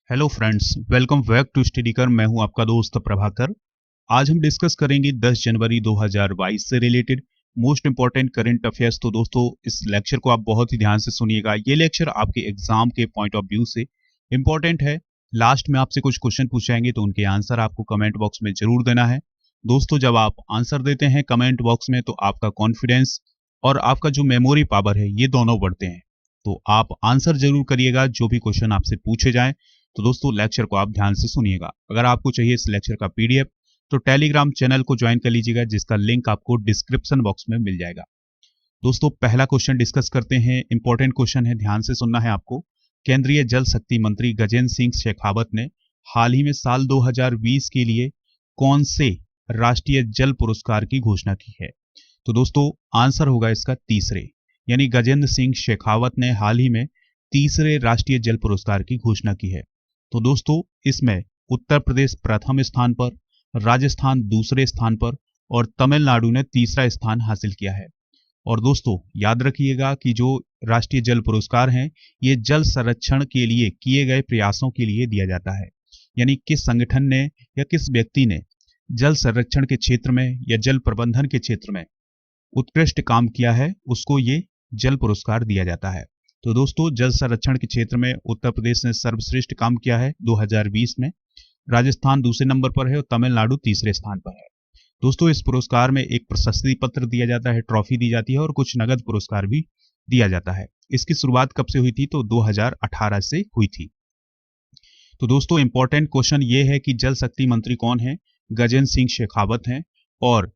Hello friends, welcome back to स्टडीकर। मैं हूं आपका दोस्त प्रभाकर। आज हम डिस्कस करेंगे 10 जनवरी 2022 से related most important current affairs. तो दोस्तों, इस लेक्चर को आप बहुत ही ध्यान से सुनिएगा। ये लेक्चर आपके एग्जाम के पॉइंट ऑफ व्यू से इंपॉर्टेंट है। लास्ट में आपसे कुछ क्वेश्चन पूछाएंगे तो उनके आंसर आपको कमेंट बॉक्स में जरूर देना है। दोस्तों, जब आप आंसर देते हैं कमेंट बॉक्स में तो आपका कॉन्फिडेंस और आपका जो मेमोरी पावर है ये दोनों बढ़ते हैं। तो आप आंसर जरूर करिएगा जो भी क्वेश्चन आपसे पूछे जाए। तो दोस्तों, लेक्चर को आप ध्यान से सुनिएगा। अगर आपको चाहिए इस लेक्चर का पीडीएफ तो टेलीग्राम चैनल को ज्वाइन कर लीजिएगा, जिसका लिंक आपको डिस्क्रिप्शन बॉक्स में मिल जाएगा। दोस्तों, पहला क्वेश्चन डिस्कस करते हैं। इंपॉर्टेंट क्वेश्चन है, ध्यान से सुनना है आपको। केंद्रीय जल शक्ति मंत्री गजेंद्र सिंह शेखावत ने हाल ही में साल 2020 के लिए कौन से राष्ट्रीय जल पुरस्कार की घोषणा की है? तो दोस्तों, आंसर होगा इसका तीसरे, यानी गजेंद्र सिंह शेखावत ने हाल ही में तीसरे राष्ट्रीय जल पुरस्कार की घोषणा की है। तो दोस्तों, इसमें उत्तर प्रदेश प्रथम स्थान पर, राजस्थान दूसरे स्थान पर और तमिलनाडु ने तीसरा स्थान हासिल किया है। और दोस्तों, याद रखिएगा कि जो राष्ट्रीय जल पुरस्कार हैं ये जल संरक्षण के लिए किए गए प्रयासों के लिए दिया जाता है, यानी किस संगठन ने या किस व्यक्ति ने जल संरक्षण के क्षेत्र में या जल प्रबंधन के क्षेत्र में उत्कृष्ट काम किया है उसको ये जल पुरस्कार दिया जाता है। तो दोस्तों, जल संरक्षण के क्षेत्र में उत्तर प्रदेश ने सर्वश्रेष्ठ काम किया है 2020 में, राजस्थान दूसरे नंबर पर है और तमिलनाडु तीसरे स्थान पर है। दोस्तों, इस पुरस्कार में एक प्रशस्ति पत्र दिया जाता है, ट्रॉफी दी जाती है और कुछ नगद पुरस्कार भी दिया जाता है। इसकी शुरुआत कब से हुई थी? तो 2018 से हुई थी। तो दोस्तों, इंपॉर्टेंट क्वेश्चन ये है कि जल शक्ति मंत्री कौन है? गजेंद्र सिंह शेखावत हैं। और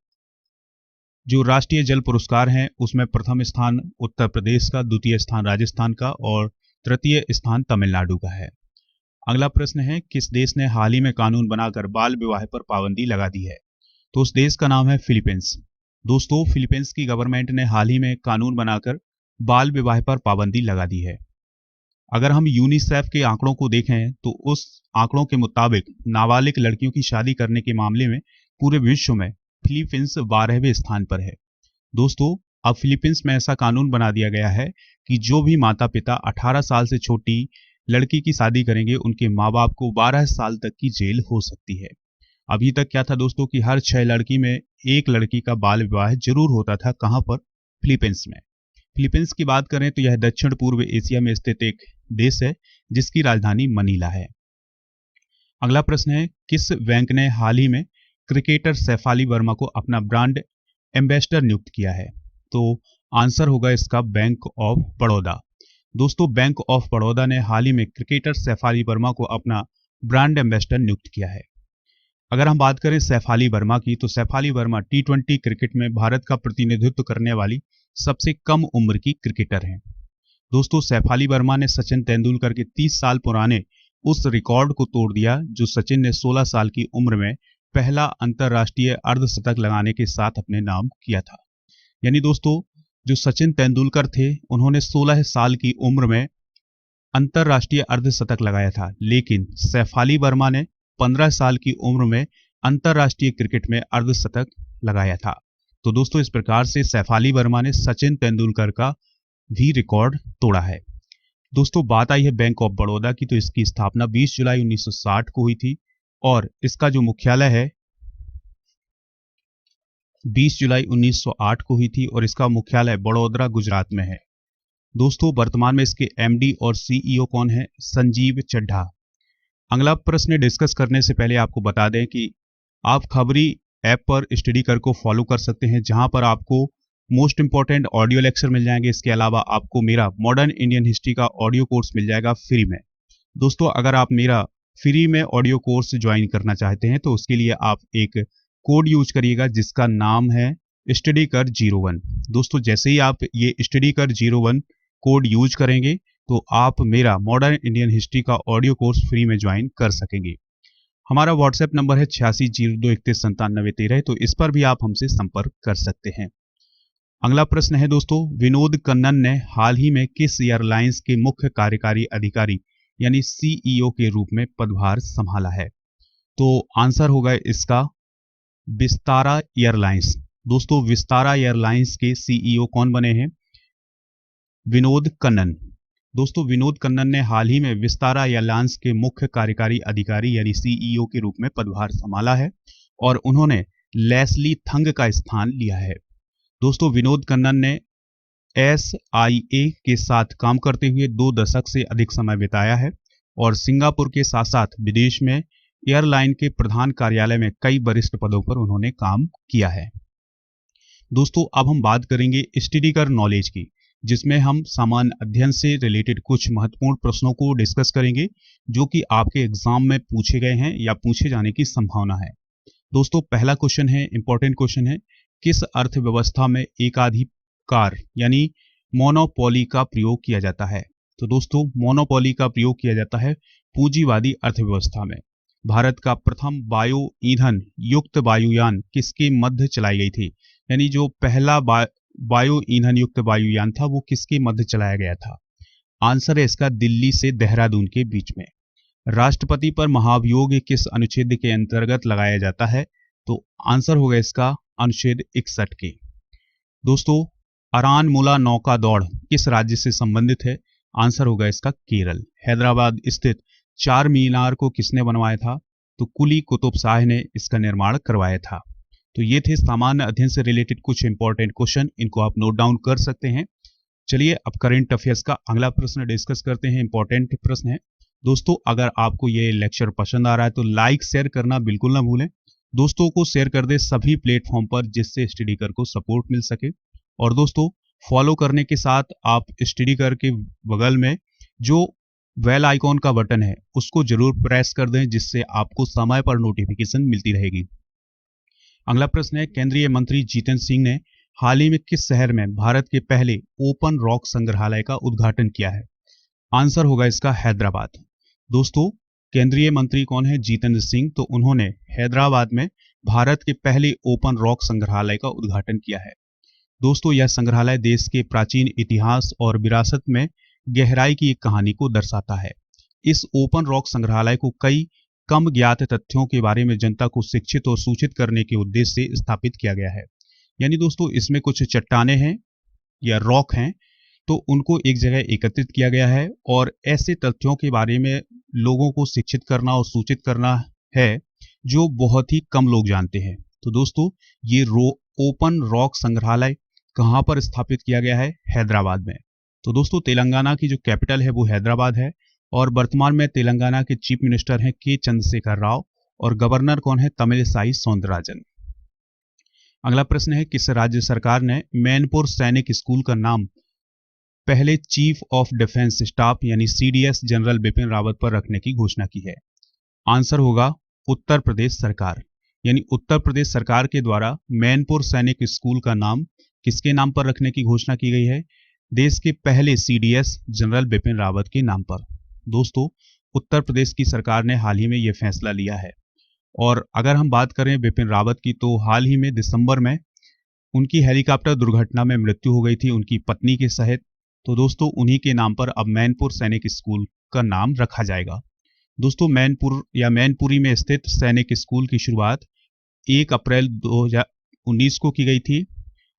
जो राष्ट्रीय जल पुरस्कार हैं उसमें प्रथम स्थान उत्तर प्रदेश का, द्वितीय स्थान राजस्थान का और तृतीय स्थान तमिलनाडु का है। अगला प्रश्न है, किस देश ने हाल ही में कानून बनाकर बाल विवाह पर पाबंदी लगा दी है? तो उस देश का नाम है फिलीपींस। दोस्तों, फिलीपींस की गवर्नमेंट ने हाल ही में कानून बनाकर बाल विवाह पर पाबंदी लगा दी है। अगर हम यूनिसेफ के आंकड़ों को देखें तो उस आंकड़ों के मुताबिक नाबालिग लड़कियों की शादी करने के मामले में पूरे विश्व में फिलीपींस 12वें स्थान पर है। दोस्तों, अब फिलीपींस में ऐसा कानून बना दिया गया है कि जो भी माता पिता 18 साल से छोटी लड़की की शादी करेंगे उनके माँ बाप को 12 साल तक की जेल हो सकती है। अभी तक क्या था दोस्तों कि हर 6 लड़की में एक लड़की का बाल विवाह जरूर होता था। कहां पर? फिलीपींस में। फिलीपींस की बात करें तो यह दक्षिण पूर्व एशिया में स्थित एक देश है जिसकी राजधानी मनीला है। अगला प्रश्न है, किस बैंक ने हाल ही में क्रिकेटर सैफ अली वर्मा को अपना ब्रांड एम्बेसडर नियुक्त किया है? तो आंसर होगा इसका बैंक ऑफ बड़ौदा। दोस्तों, बैंक ऑफ बड़ौदा ने हाल ही में क्रिकेटर सैफ अली वर्मा को अपना ब्रांड एम्बेसडर नियुक्त किया है। अगर हम बात करें सैफ अली वर्मा की तो सैफ अली वर्मा T20 क्रिकेट में भारत का प्रतिनिधित्व करने वाली सबसे कम उम्र की क्रिकेटर हैं। दोस्तों, सैफ अली वर्मा ने सचिन तेंदुलकर के 30 साल पुराने उस रिकॉर्ड को तोड़ दिया जो सचिन ने 16 साल की उम्र में पहला अंतरराष्ट्रीय अर्धशतक लगाने के साथ अपने नाम किया था। यानी दोस्तों, जो सचिन तेंदुलकर थे उन्होंने 16 साल की उम्र में अंतरराष्ट्रीय अर्धशतक लगाया था, लेकिन सैफ अली वर्मा ने 15 साल की उम्र में अंतरराष्ट्रीय क्रिकेट में अर्धशतक लगाया था। तो दोस्तों, इस प्रकार से सैफ अली वर्मा ने सचिन तेंदुलकर का भी रिकॉर्ड तोड़ा है। दोस्तों, बात आई है बैंक ऑफ बड़ौदा की, तो इसकी स्थापना 20 जुलाई 1960 को हुई थी और इसका जो मुख्यालय है 20 जुलाई 1908 को हुई थी और इसका मुख्यालय बड़ौदा गुजरात में है। दोस्तों, वर्तमान में इसके एमडी और सीईओ कौन है? संजीव चड्ढा। अगला प्रश्न डिस्कस करने से पहले आपको बता दें कि आप खबरी ऐप पर स्टडीकर को फॉलो कर सकते हैं, जहां पर आपको मोस्ट इंपॉर्टेंट ऑडियो लेक्चर मिल जाएंगे। इसके अलावा आपको मेरा मॉडर्न इंडियन हिस्ट्री का ऑडियो कोर्स मिल जाएगा फ्री में। दोस्तों, अगर आप मेरा फ्री में ऑडियो कोर्स ज्वाइन करना चाहते हैं तो उसके लिए आप एक कोड यूज करिएगा जिसका नाम है स्टडीकर 01। दोस्तों, जैसे ही आप ये स्टडीकर 01 कोड यूज करेंगे तो आप मेरा मॉडर्न इंडियन हिस्ट्री का ऑडियो कोर्स फ्री में ज्वाइन कर सकेंगे। हमारा व्हाट्सएप नंबर है 8602319713, तो इस पर भी आप हमसे संपर्क कर सकते हैं। अगला प्रश्न है दोस्तों, विनोद कन्नन ने हाल ही में किस एयरलाइंस के मुख्य कार्यकारी अधिकारी यानी सीईओ के रूप में पदभार संभाला है? तो आंसर होगा इसका विस्तारा एयरलाइंस। दोस्तों, विस्तारा एयरलाइंस के सीईओ कौन बने हैं? विनोद कन्नन। दोस्तों विनोद कन्नन ने हाल ही में विस्तारा एयरलाइंस के मुख्य कार्यकारी अधिकारी यानी सीईओ के रूप में पदभार संभाला है और उन्होंने लेस्ली थंग का स्थान लिया है। दोस्तों विनोद कन्नन ने एसआईए के साथ काम करते हुए 2 दशक से अधिक समय बिताया है और सिंगापुर के साथ साथ विदेश में एयरलाइन के प्रधान कार्यालय में कई वरिष्ठ पदों पर उन्होंने काम किया है। दोस्तों अब हम बात करेंगे स्टडी कर नॉलेज की, जिसमें हम सामान्य अध्ययन से रिलेटेड कुछ महत्वपूर्ण प्रश्नों को डिस्कस करेंगे जो कि आपके एग्जाम में पूछे गए हैं या पूछे जाने की संभावना है। दोस्तों पहला क्वेश्चन है, इंपॉर्टेंट क्वेश्चन है, किस अर्थव्यवस्था में एकाधिकार यानी मोनोपोली का प्रयोग किया जाता है? तो दोस्तों मोनोपोली का प्रयोग किया जाता है पूंजीवादी अर्थव्यवस्था में। भारत का प्रथम वायु ईंधन युक्त वायुयान किसके मध्य चलाई गई थी? यानी जो पहला वायु ईंधन युक्त वायुयान था वो किसके मध्य चलाया गया था? आंसर है इसका दिल्ली से देहरादून के बीच में। राष्ट्रपति पर महाभियोग किस अनुच्छेद के अंतर्गत लगाया जाता है? तो आंसर होगा इसका अनुच्छेद 61 के। दोस्तों अरानमुला नौका दौड़ किस राज्य से संबंधित है? आंसर होगा इसका केरल। हैदराबाद स्थित चार मीनार को किसने बनवाया था? तो कुली कुतुब शाह ने इसका निर्माण करवाया था। तो ये थे सामान्य अध्ययन से रिलेटेड कुछ इंपॉर्टेंट क्वेश्चन, इनको आप नोट डाउन कर सकते हैं। चलिए अब करंट अफेयर्स का अगला प्रश्न डिस्कस करते हैं। इंपॉर्टेंट प्रश्न है दोस्तों, अगर आपको ये लेक्चर पसंद आ रहा है तो लाइक शेयर करना बिल्कुल ना भूलें। दोस्तों को शेयर कर दे सभी प्लेटफॉर्म पर जिससे स्टडीकर को सपोर्ट मिल सके। और दोस्तों फॉलो करने के साथ आप स्टडीकर के बगल में जो बेल आइकॉन का बटन है उसको जरूर प्रेस कर दें, जिससे आपको समय पर नोटिफिकेशन मिलती रहेगी। अगला प्रश्न है, केंद्रीय मंत्री जितेंद्र सिंह ने हाल ही में किस शहर में भारत के पहले ओपन रॉक संग्रहालय का उद्घाटन किया है? आंसर होगा इसका हैदराबाद। दोस्तों केंद्रीय मंत्री कौन है? जितेंद्र सिंह। तो उन्होंने हैदराबाद में भारत के पहले ओपन रॉक संग्रहालय का उद्घाटन किया है। दोस्तों यह संग्रहालय देश के प्राचीन इतिहास और विरासत में गहराई की एक कहानी को दर्शाता है। इस ओपन रॉक संग्रहालय को कई कम ज्ञात तथ्यों के बारे में जनता को शिक्षित और सूचित करने के उद्देश्य से स्थापित किया गया है। यानी दोस्तों इसमें कुछ चट्टानें हैं या रॉक हैं, तो उनको एक जगह एकत्रित किया गया है और ऐसे तथ्यों के बारे में लोगों को शिक्षित करना और सूचित करना है जो बहुत ही कम लोग जानते हैं। तो दोस्तों ये ओपन रॉक संग्रहालय कहाँ पर स्थापित किया गया है? हैदराबाद में। तो दोस्तों तेलंगाना की जो कैपिटल है वो हैदराबाद है और वर्तमान में तेलंगाना के चीफ मिनिस्टर हैं के चंद्रशेखर राव और गवर्नर कौन है? तमिलसाई सौंदरराजन। अगला प्रश्न है, किस राज्य सरकार ने मैनपुर सैनिक स्कूल का नाम पहले चीफ ऑफ डिफेंस स्टाफ यानी सीडीएस जनरल बिपिन रावत पर रखने की घोषणा की है? आंसर होगा उत्तर प्रदेश सरकार। यानी उत्तर प्रदेश सरकार के द्वारा मैनपुर सैनिक स्कूल का नाम किसके नाम पर रखने की घोषणा की गई है? देश के पहले सीडीएस जनरल बिपिन रावत के नाम पर। दोस्तों उत्तर प्रदेश की सरकार ने हाल ही में यह फैसला लिया है। और अगर हम बात करें बिपिन रावत की, तो हाल ही में दिसंबर में उनकी हेलीकॉप्टर दुर्घटना में मृत्यु हो गई थी उनकी पत्नी के सहित। तो दोस्तों उन्हीं के नाम पर अब मैनपुर सैनिक स्कूल का नाम रखा जाएगा। दोस्तों मैनपुर या मैनपुरी में स्थित सैनिक स्कूल की शुरुआत 1 अप्रैल 2019 को की गई थी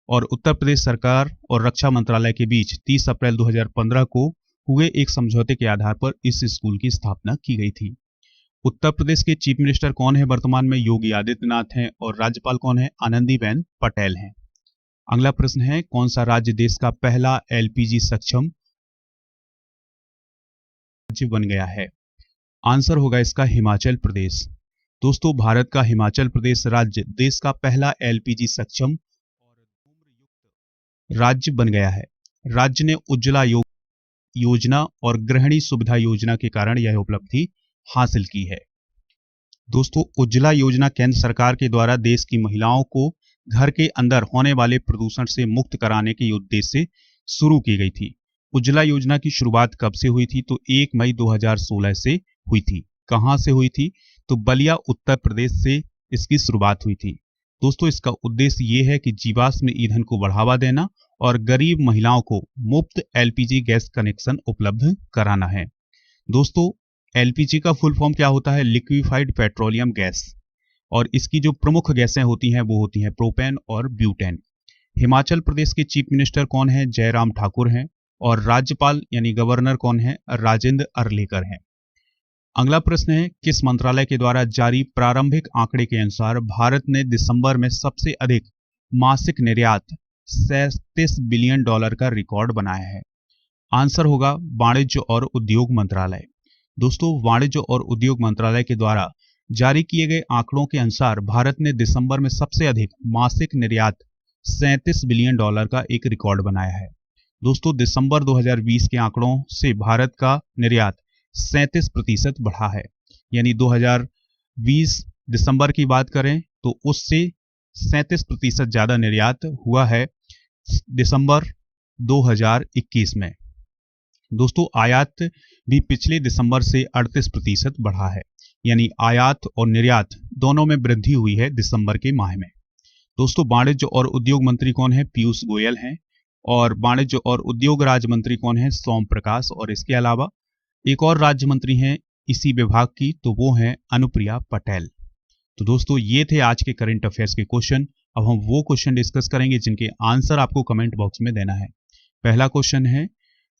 और उत्तर प्रदेश सरकार और रक्षा मंत्रालय के बीच 30 अप्रैल 2015 को हुए एक समझौते के आधार पर इस स्कूल की स्थापना की गई थी। उत्तर प्रदेश के चीफ मिनिस्टर कौन है वर्तमान में? योगी आदित्यनाथ हैं और राज्यपाल कौन है? आनंदीबेन पटेल हैं। अगला प्रश्न है, कौन सा राज्य देश का पहला एलपीजी सक्षम राज्य बन गया है? आंसर होगा इसका हिमाचल प्रदेश। दोस्तों भारत का हिमाचल प्रदेश राज्य देश का पहला एलपीजी सक्षम और धूम्रयुक्त राज्य बन गया है। राज्य ने उज्ज्वला योजना और गृहिणी सुविधा योजना के कारण यह उपलब्धि हासिल की है। दोस्तों उज्ज्वला योजना केंद्र सरकार के द्वारा देश की महिलाओं को घर के अंदर होने वाले प्रदूषण से मुक्त कराने के उद्देश्य से शुरू की गई थी। उज्ज्वला योजना की शुरुआत कब से हुई थी? तो 1 मई 2016 से हुई थी। कहां से हुई थी? तो बलिया उत्तर प्रदेश से इसकी शुरुआत हुई थी। दोस्तों इसका उद्देश्य ये है कि जीवाश्म ईंधन को बढ़ावा देना और गरीब महिलाओं को मुफ्त एलपीजी गैस कनेक्शन उपलब्ध कराना है। दोस्तों एलपीजी का फुल फॉर्म क्या होता है? Liquefied petroleum gas. और इसकी जो प्रमुख गैसें होती हैं वो होती हैं प्रोपेन और ब्यूटेन। हिमाचल प्रदेश के चीफ मिनिस्टर कौन है? जयराम ठाकुर हैं और राज्यपाल यानी गवर्नर कौन है? राजेंद्र अर्लेकर हैं। अगला प्रश्न है, किस मंत्रालय के द्वारा जारी प्रारंभिक आंकड़े के अनुसार भारत ने दिसंबर में सबसे अधिक मासिक निर्यात $37 बिलियन का रिकॉर्ड बनाया है? आंसर होगा वाणिज्य और उद्योग मंत्रालय। दोस्तों, वाणिज्य और उद्योग मंत्रालय के द्वारा जारी किए गए आंकड़ों के अनुसार भारत ने दिसंबर में सबसे अधिक मासिक निर्यात $37 बिलियन का एक रिकॉर्ड बनाया है। दोस्तों, दिसंबर 2020 के आंकड़ों से भारत का निर्यात 37% बढ़ा है, यानी 2020 दिसंबर की बात करें तो उससे 37% ज्यादा निर्यात हुआ है दिसंबर 2021 में। दोस्तों, आयात भी पिछले दिसंबर से 38% बढ़ा है, यानी आयात और निर्यात दोनों में वृद्धि हुई है दिसंबर के माह में। दोस्तों, वाणिज्य और उद्योग मंत्री कौन है? पीयूष गोयल हैं। और वाणिज्य और उद्योग राज्य मंत्री कौन है? सोम प्रकाश। और इसके अलावा एक और राज्य मंत्री हैं इसी विभाग की, तो वो हैं अनुप्रिया पटेल। तो दोस्तों, ये थे आज के करंट अफेयर्स के क्वेश्चन। अब हम वो क्वेश्चन डिस्कस करेंगे जिनके आंसर आपको कमेंट बॉक्स में देना है। पहला क्वेश्चन है,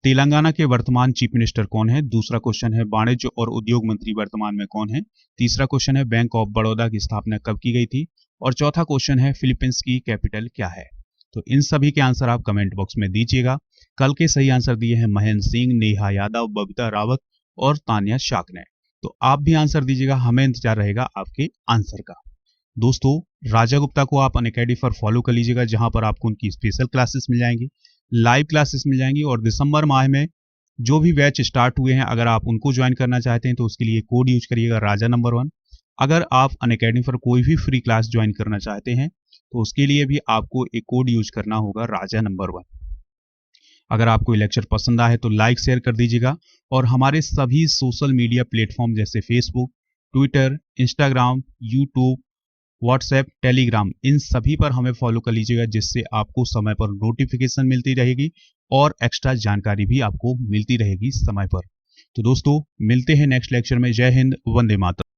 तेलंगाना के वर्तमान चीफ मिनिस्टर कौन है? दूसरा क्वेश्चन है, वाणिज्य और उद्योग मंत्री वर्तमान में कौन है? तीसरा क्वेश्चन है, बैंक ऑफ बड़ौदा की स्थापना कब की गई थी? और चौथा क्वेश्चन है, फिलीपींस की कैपिटल क्या है? तो इन सभी के आंसर आप कमेंट बॉक्स में दीजिएगा। कल के सही आंसर दिए हैं महेंद्र सिंह, नेहा यादव, बबीता रावत और तानिया शाक ने। तो आप भी आंसर दीजिएगा, हमें इंतजार रहेगा आपके आंसर का। दोस्तों, राजा गुप्ता को आप अनअकैडमी पर फॉलो कर लीजिएगा, जहां पर आपको उनकी स्पेशल क्लासेस मिल जाएंगी, लाइव क्लासेस मिल जाएंगी। और दिसंबर माह में जो भी बैच स्टार्ट हुए हैं, अगर आप उनको ज्वाइन करना चाहते हैं तो उसके लिए कोड यूज करिएगा राजा नंबर 1। अगर आप अनअकैडमी पर कोई भी फ्री क्लास ज्वाइन करना चाहते हैं तो उसके लिए भी आपको एक कोड यूज करना होगा राजा नंबर 1। अगर आपको ये लेक्चर पसंद आए तो लाइक शेयर कर दीजिएगा और हमारे सभी सोशल मीडिया प्लेटफॉर्म जैसे Facebook, Twitter, Instagram, YouTube, WhatsApp, Telegram, इन सभी पर हमें फॉलो कर लीजिएगा, जिससे आपको समय पर नोटिफिकेशन मिलती रहेगी और एक्स्ट्रा जानकारी भी आपको मिलती रहेगी समय पर। तो दोस्तों, मिलते हैं नेक्स्ट लेक्चर में। जय हिंद, वंदे मातरम।